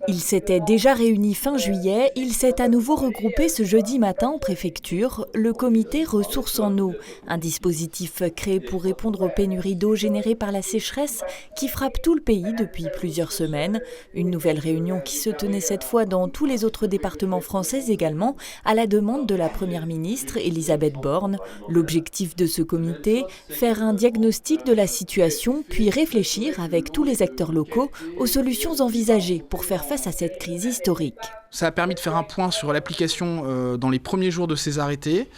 Il s'était déjà réuni fin juillet, il s'est à nouveau regroupé ce jeudi matin en préfecture, le comité Ressources en eau, un dispositif créé pour répondre aux pénuries d'eau générées par la sécheresse qui frappe tout le pays depuis plusieurs semaines. Une nouvelle réunion qui se tenait cette fois dans tous les autres départements français également, à la demande de la Première ministre Elisabeth Borne. L'objectif de ce comité, faire un diagnostic de la situation, puis réfléchir avec tous les acteurs locaux aux solutions envisagées pour faire face à cette crise historique. Ça a permis de faire un point sur l'application dans les premiers jours de ces arrêtés,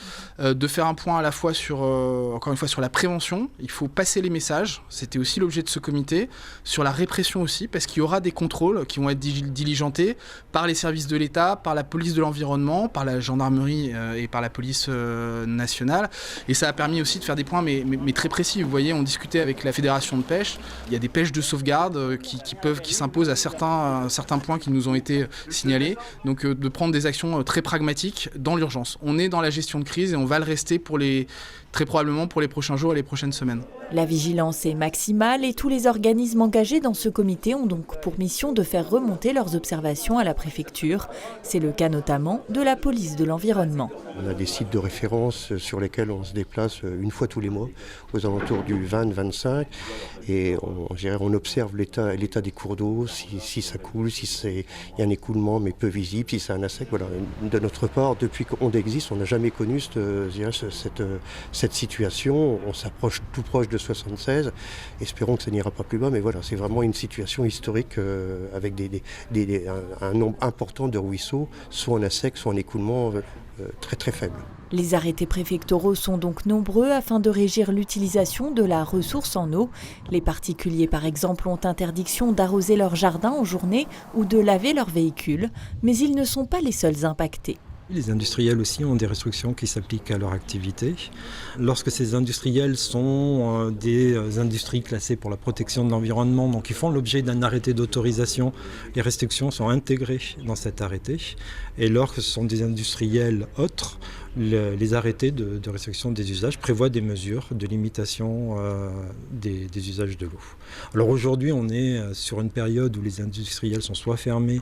de faire un point à la fois sur, encore une fois, sur la prévention. Il faut passer les messages, c'était aussi l'objet de ce comité, sur la répression aussi, parce qu'il y aura des contrôles qui vont être diligentés par les services de l'État, par la police de l'environnement, par la gendarmerie et par la police nationale. Et ça a permis aussi de faire des points, mais très précis. Vous voyez, on discutait avec la Fédération de pêche. Il y a des pêches de sauvegarde qui s'imposent à certains points qui nous ont été signalés. Donc de prendre des actions très pragmatiques dans l'urgence. On est dans la gestion de crise et on va le rester très probablement pour les prochains jours et les prochaines semaines. La vigilance est maximale et tous les organismes engagés dans ce comité ont donc pour mission de faire remonter leurs observations à la préfecture. C'est le cas notamment de la police de l'environnement. On a des sites de référence sur lesquels on se déplace une fois tous les mois, aux alentours du 20-25, et on observe l'état des cours d'eau, si ça coule, si il y a un écoulement mais peu visible, si c'est un assec. Voilà. De notre part, depuis qu'Onde existe, on n'a jamais connu cette situation. On s'approche tout proche de 76. Espérons que ça n'ira pas plus bas, mais voilà, c'est vraiment une situation historique avec un nombre important de ruisseaux, soit en assec, soit en écoulement très très faible. Les arrêtés préfectoraux sont donc nombreux afin de régir l'utilisation de la ressource en eau. Les particuliers, par exemple, ont interdiction d'arroser leur jardin en journée ou de laver leurs véhicules, mais ils ne sont pas les seuls impactés. Les industriels aussi ont des restrictions qui s'appliquent à leur activité. Lorsque ces industriels sont des industries classées pour la protection de l'environnement, donc ils font l'objet d'un arrêté d'autorisation, les restrictions sont intégrées dans cet arrêté. Et lorsque ce sont des industriels autres, les arrêtés de restriction des usages prévoient des mesures de limitation des usages de l'eau. Alors aujourd'hui, on est sur une période où les industriels sont soit fermés,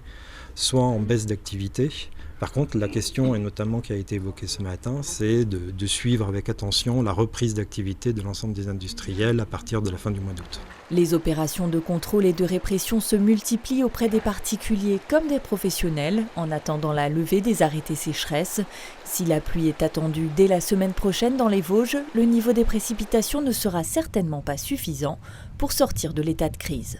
soit en baisse d'activité. Par contre, la question, et notamment qui a été évoquée ce matin, c'est de suivre avec attention la reprise d'activité de l'ensemble des industriels à partir de la fin du mois d'août. Les opérations de contrôle et de répression se multiplient auprès des particuliers comme des professionnels, en attendant la levée des arrêtés sécheresse. Si la pluie est attendue dès la semaine prochaine dans les Vosges, le niveau des précipitations ne sera certainement pas suffisant pour sortir de l'état de crise.